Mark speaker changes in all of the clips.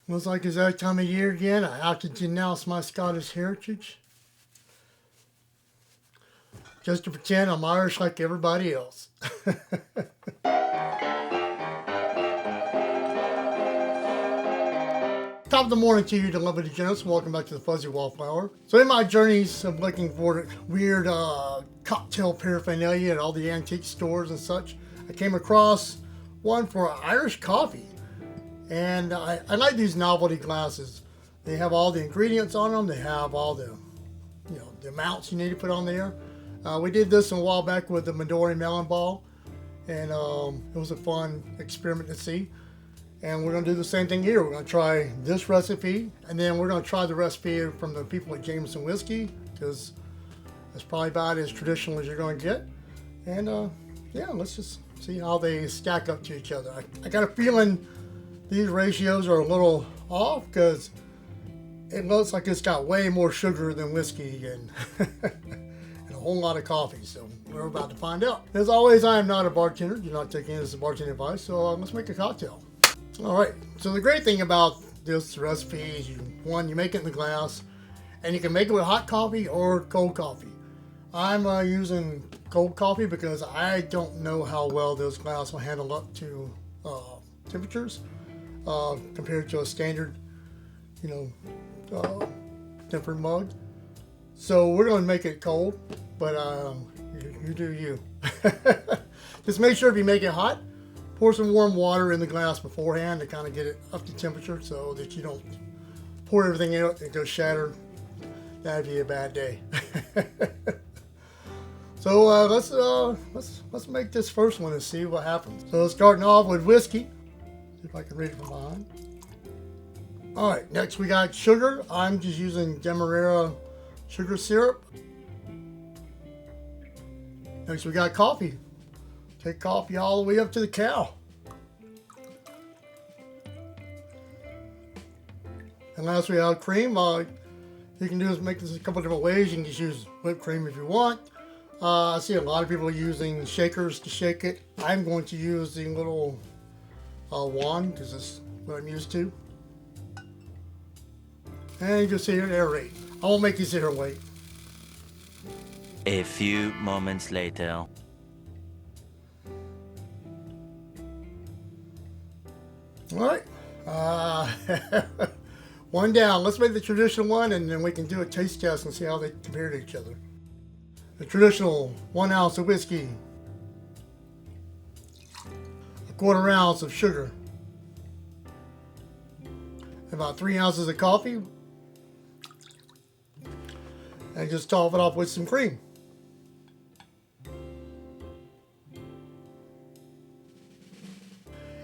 Speaker 1: Looks like it's that time of year again. I have to denounce my Scottish heritage. Just to pretend I'm Irish like everybody else. Top of the morning to you, Novelty Jameson. Welcome back to the Fuzzy Wallflower. So in my journeys of looking for weird cocktail paraphernalia at all the antique stores and such, I came across one for Irish coffee. And I like these novelty glasses. They have all the ingredients on them. They have all the, the amounts you need to put on there. We did this a while back with the Midori melon ball, and it was a fun experiment to see. And we're going to do the same thing here. We're going to try this recipe, and then we're going to try the recipe from the people at Jameson whiskey, because it's probably about as traditional as you're going to get. And yeah, let's just see how they stack up to each other. I got a feeling these ratios are a little off because it looks like it's got way more sugar than whiskey and, and a whole lot of coffee. So we're about to find out. As always, I am not a bartender. Do not take this as bartender advice. So let's make a cocktail. All right. So the great thing about this recipe is you make it in the glass, and you can make it with hot coffee or cold coffee. I'm using cold coffee because I don't know how well this glass will handle up to temperatures. Compared to a standard, tempered mug. So we're going to make it cold, but you do you. Just make sure if you make it hot, pour some warm water in the glass beforehand to kind of get it up to temperature so that you don't pour everything out and it goes shattered. That'd be a bad day. So let's make this first one and see what happens. So starting off with whiskey. See if I can read it from behind. Alright, next we got sugar. I'm just using Demerara sugar syrup. Next we got coffee. Take coffee all the way up to the cow. And last we have cream. You can make this a couple different ways. You can just use whipped cream if you want. I see a lot of people using shakers to shake it. I'm going to use the little wand, because that's what I'm used to. And you can sit here and aerate. I won't make you sit here and wait.
Speaker 2: A few moments later.
Speaker 1: Alright. One down. Let's make the traditional one, and then we can do a taste test and see how they compare to each other. The traditional 1 ounce of whiskey. 1/4 ounce of sugar, about 3 ounces of coffee, and just top it off with some cream.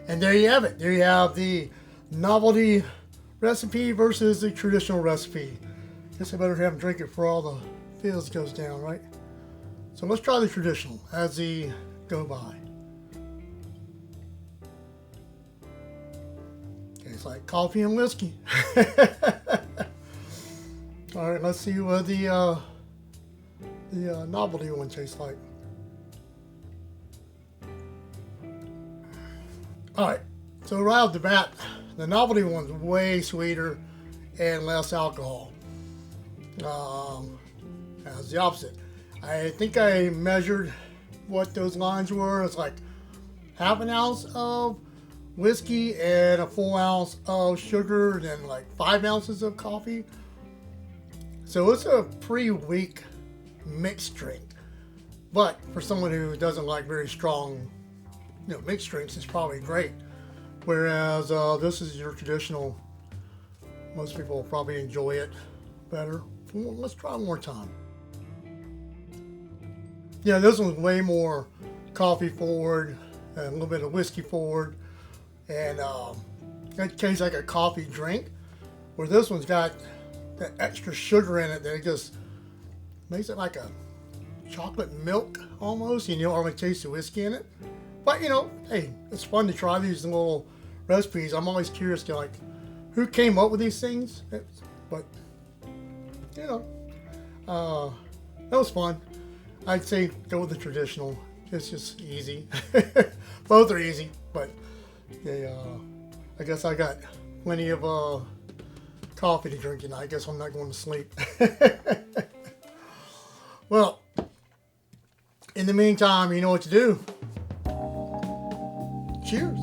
Speaker 1: And there you have it. There you have the novelty recipe versus the traditional recipe. Guess I better have them drink it before all the fizz goes down, right? So let's try the traditional as they go by. It's like coffee and whiskey. All right, let's see what the novelty one tastes like. All right, so right off the bat, the novelty one's way sweeter and less alcohol. That's the opposite. I think I measured what those lines were. It's like 1/2 ounce of whiskey and a 1 ounce of sugar, and then like 5 ounces of coffee. So it's a pretty weak mixed drink. But for someone who doesn't like very strong, mixed drinks, it's probably great. Whereas this is your traditional. Most people will probably enjoy it better. Let's try one more time. Yeah, this one's way more coffee forward, and a little bit of whiskey forward. And it tastes like a coffee drink, where this one's got that extra sugar in it that it just makes it like a chocolate milk almost. You don't really taste the whiskey in it. But hey, it's fun to try these little recipes. I'm always curious to who came up with these things. But that was fun. I'd say go with the traditional. It's just easy. Both are easy, but I guess I got plenty of coffee to drink tonight. I guess I'm not going to sleep. Well, in the meantime, you know what to do. Cheers.